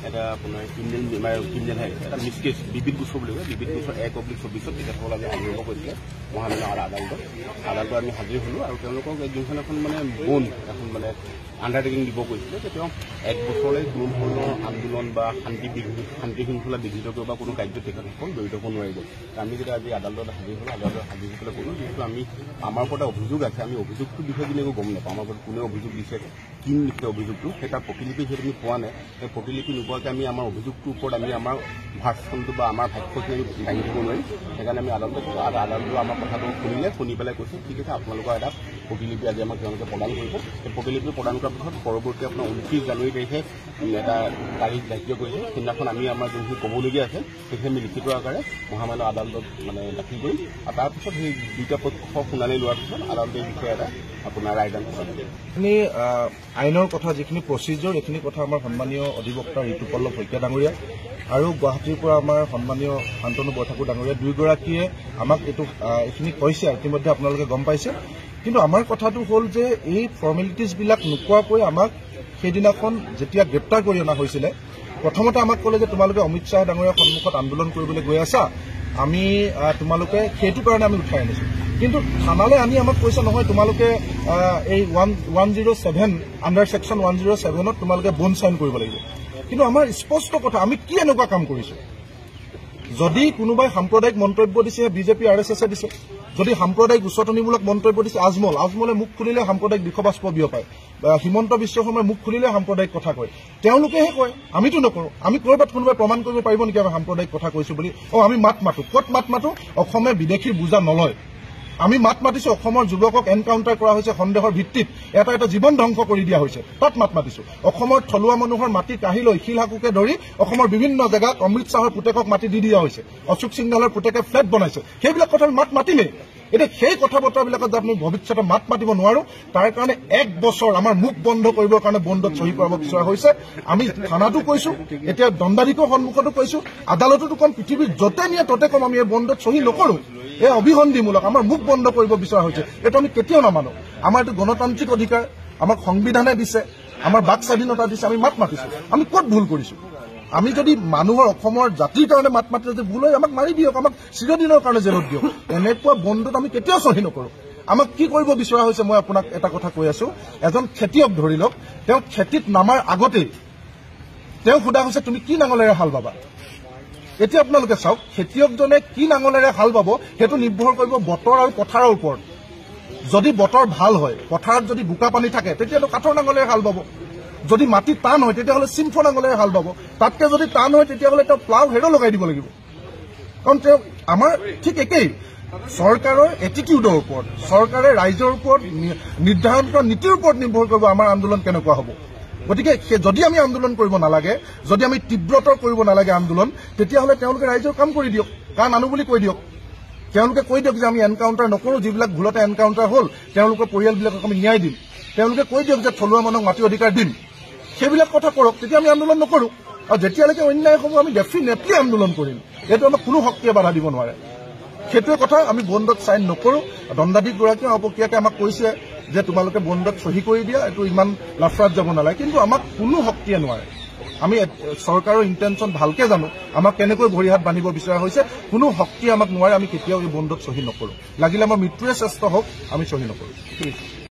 এটা আপোনাৰ ক্ৰিমিনেল এটা মিছকেছ বিবিধ গোচৰ বুলি কয়। বিবিধ গোচৰ 1/24 তেখেতসকল আমি আগবঢ়াব কৰিছিলে মহামান্য আদালতত আমি হাজিৰ হ'লোঁ আৰু তেওঁলোকক যোনখন এখন মানে বোন এখন মানে আণ্ডাৰটেকিং দিব কৈছিলে যে তেওঁ 1 বছৰলৈ কোনো ধৰণৰ আন্দোলন বা শান্তি শৃংখলা বিঘ্নিত কৰিব বা কোনো কাৰ্যত তেখেতসকল জড়িত হ'ব নোৱাৰিব। আমি যেতিয়া আজি আদালতত হাজিৰ হ'লোঁ, আদালতত হাজিৰ হৈ পেলাই ক'লোঁ যিহেতু আমাৰ ওপৰত অভিযোগ আছে, আমি অভিযোগটোৰ বিষয়ে কিন্তু একো গম নাপাওঁ। আমাৰ ওপৰত কোনে অভিযোগ দিছে, কি লিখিছে অভিযোগটো, সেই তাৰ প্ৰতিলিপি যিহেতু আমি পোৱা নাই, সেই প্ৰতিলিপি নোপোৱাকৈ আমি আমাৰ অভিযোগটোৰ ওপৰত আমি আমাৰ ভাৰ্চনটো বা আমাৰ ভাষ্যখিনি আমি দাঙি দিব নোৱাৰিম। সেইকাৰণে আমি আদালতত আদালতো আমাৰ কথাটো শুনি পেলাই কৈছে ঠিক আছে আপোনালোকৰ এটা প্ৰতিলিপি আজি আমাক তেওঁলোকে প্ৰদান কৰিব। সেই প্ৰতিলিপি প্ৰদান কৰাৰ পিছত পৰৱৰ্তী আপোনাৰ 29 জানুৱাৰী তাৰিখে এটা তাৰিখ ধাৰ্য কৰিছে। সেইদিনাখন আমি আমাৰ যোনখিনি ক'বলগীয়া আছে সেইখিনি আমি লিখিত আকাৰে মহামান্য আদালতত মানে দাখিল কৰিম আৰু তাৰপিছত সেই দুটা পক্ষ শুনানি লোৱাৰ পিছত আদালতে এই বিষয়ে এটা আপোনাৰ ৰায়দান কৰিব। এইখিনি আইনৰ কথা যিখিনি প্ৰচিডিউৰ এইখিনি কথা আমাৰ সন্মানীয় অধিবক্তা ঋতুপল্লৱ শইকীয়া ডাঙৰীয়া আৰু গুৱাহাটীৰ পৰা আমাৰ সন্মানীয় শান্তনু বৰঠাকুৰ ডাঙৰীয়া দুয়োগৰাকীয়ে আমাক এইখিনি কৈছে। ইতিমধ্যে আপোনালোকে গম পাইছে। কিন্তু আমাৰ কথাটো হ'ল যে এই ফৰ্মেলিটিজবিলাক নোকোৱাকৈ আমাক সেইদিনাখন যেতিয়া গ্ৰেপ্তাৰ কৰি অনা হৈছিলে প্ৰথমতে আমাক ক'লে যে তোমালোকে অমিত শ্বাহ ডাঙৰীয়াৰ সন্মুখত আন্দোলন কৰিবলৈ গৈ আছা, আমি তোমালোকে সেইটো কাৰণে আমি উঠাই আনিছো। কিন্তু থানালৈ আনি আমাক কৈছে নহয় তোমালোকে এই 107 আণ্ডাৰ ছেকশ্যন 107ত তোমালোকে বন চাইন কৰিব লাগিব। কিন্তু আমাৰ স্পষ্ট কথা, আমি কি এনেকুৱা কাম কৰিছো? যদি কোনোবাই সাম্প্ৰদায়িক মন্তব্য দিছে বিজেপি RSSে দিছে, যদি সাম্প্ৰদায়িক উচতনিমূলক মন্তব্য দিছে আজমলে মুখ খুলিলে সাম্প্ৰদায়িক বিষবাস্প বিয়পায়, হিমন্ত বিশ্ব শৰ্মাই মুখ খুলিলে সাম্প্ৰদায়িক কথা কয়, তেওঁলোকেহে কয়, আমিতো নকৰোঁ। আমি ক'ৰবাত কোনোবাই প্ৰমাণ কৰিব পাৰিব নেকি আমি সাম্প্ৰদায়িক কথা কৈছো বুলি? আমি মাত মাতো। ক'ত মাত মাতো? অসমে বিদেশীৰ বুজা নলয়। আমি মাত মাতিছো অসমৰ যুৱকক এনকাউণ্টাৰ কৰা হৈছে সন্দেহৰ ভিত্তিত, এটা জীৱন ধ্বংস কৰি দিয়া হৈছে, তাত মাত মাতিছো। অসমৰ থলুৱা মানুহৰ মাটি কাঢ়ি লৈ শিলহাকুকে ধৰি অসমৰ বিভিন্ন জেগাত অমৃত শ্বাহৰ পুতেকক মাটি দি দিয়া হৈছে, অশোক সিংহালৰ পুতেকে ফ্লেট বনাইছে, সেইবিলাক কথা মাত মাতিমেই। এতিয়া সেই কথা বতৰাবিলাকত আমি ভৱিষ্যতে মাত মাতিব নোৱাৰো, তাৰ কাৰণে 1 বছৰ আমাৰ মুখ বন্ধ কৰিবৰ কাৰণে বন্দত চহী কৰাব বিচৰা হৈছে। আমি থানাতো কৈছো, এতিয়া দণ্ডাধীশৰ সন্মুখতো কৈছো, আদালততো কম, পৃথিৱীৰ য'তে নিয়ে ততে কম, আমি এই বন্দত চহী নকৰো। এই অভিসন্ধিমূলক আমাৰ মুখ বন্ধ কৰিব বিচৰা হৈছে। এইটো আমি কেতিয়াও নামানো। আমাৰ এইটো গণতান্ত্ৰিক অধিকাৰ, আমাক সংবিধানে দিছে, আমাৰ বাক স্বাধীনতা দিছে, আমি মাত মাতিছো। আমি ক'ত ভুল কৰিছো? আমি যদি মানুহৰ অসমৰ জাতিৰ কাৰণে মাত মাতি যদি ভুল হয় আমাক মাৰি দিয়ক, আমাক চিৰদিনৰ কাৰণে জেলত দিয়ক। এনেকুৱা বন্ধত আমি কেতিয়াও চহী নকৰো। আমাক কি কৰিব বিচৰা হৈছে মই আপোনাক এটা কথা কৈ আছো। এজন খেতিয়ক ধৰি লওক, তেওঁ খেতিত নামাৰ আগতেই তেওঁ সোধা হৈছে তুমি কি নাঙলেৰে হাল বাবা? এতিয়া আপোনালোকে চাওক, খেতিয়কজনে কি নাঙলেৰে হাল বাব সেইটো নিৰ্ভৰ কৰিব বতৰ আৰু পথাৰৰ ওপৰত। যদি বতৰ ভাল হয়, পথাৰত যদি বোকা পানী থাকে তেতিয়াতো কাঠৰ নাঙলেৰে হাল বাব। যদি মাটি টান হয় তেতিয়াহ'লে চিম্ফ নাঙলেৰে হাল বাব। তাতকে যদি টান হয় তেতিয়াহ'লে তেওঁ প্লাউ হেৰো লগাই দিব লাগিব। কাৰণ তেওঁ আমাৰ ঠিক একেই চৰকাৰৰ এটিটিউডৰ ওপৰত, চৰকাৰে ৰাইজৰ ওপৰত নিৰ্ধাৰণ কৰা নীতিৰ ওপৰত নিৰ্ভৰ কৰিব আমাৰ আন্দোলন কেনেকুৱা হ'ব। গতিকে যদি আমি আন্দোলন কৰিব নালাগে, যদি আমি তীব্ৰতৰ কৰিব নালাগে আন্দোলন, তেতিয়াহ'লে তেওঁলোকে ৰাইজৰ কাম কৰি দিয়ক, কাৰণ আনো বুলি কৈ দিয়ক। তেওঁলোকে কৈ দিয়ক যে আমি এনকাউণ্টাৰ নকৰোঁ, যিবিলাক ভুলতে এনকাউণ্টাৰ হ'ল তেওঁলোকৰ পৰিয়ালবিলাকক আমি ন্যায় দিম। তেওঁলোকে কৈ দিয়ক যে থলুৱা মানুহক মাটি অধিকাৰ দিম। সেইবিলাক কথা কৰক, তেতিয়া আমি আন্দোলন নকৰোঁ। আৰু যেতিয়ালৈকে অন্যায় হ'ব আমি ডেফিনেটলি আন্দোলন কৰিম। এইটো আমাক কোনো শক্তিয়ে বাধা দিব নোৱাৰে। সেইটোৱে কথা। আমি বন্দত চাইন নকৰোঁ। দণ্ডাধীশগৰাকীয়ে অপক্ৰিয়াকৈ আমাক কৈছে যে তোমালোকে বন্দত চহী কৰি দিয়া, এইটো ইমান লাফৰাত যাব নালাগে, কিন্তু আমাক কোনো শক্তিয়ে নোৱাৰে। আমি চৰকাৰৰ ইণ্টেনশ্যন ভালকে জানো, আমাক কেনেকৈ ভৰি হাত বান্ধিব বিচৰা হৈছে, কোনো শক্তিয়ে আমাক নোৱাৰে। আমি কেতিয়াও এই বন্দত চহী নকৰোঁ। লাগিলে আমাৰ মৃত্যুৱে শ্ৰেষ্ঠ হওক, আমি চহী নকৰোঁ।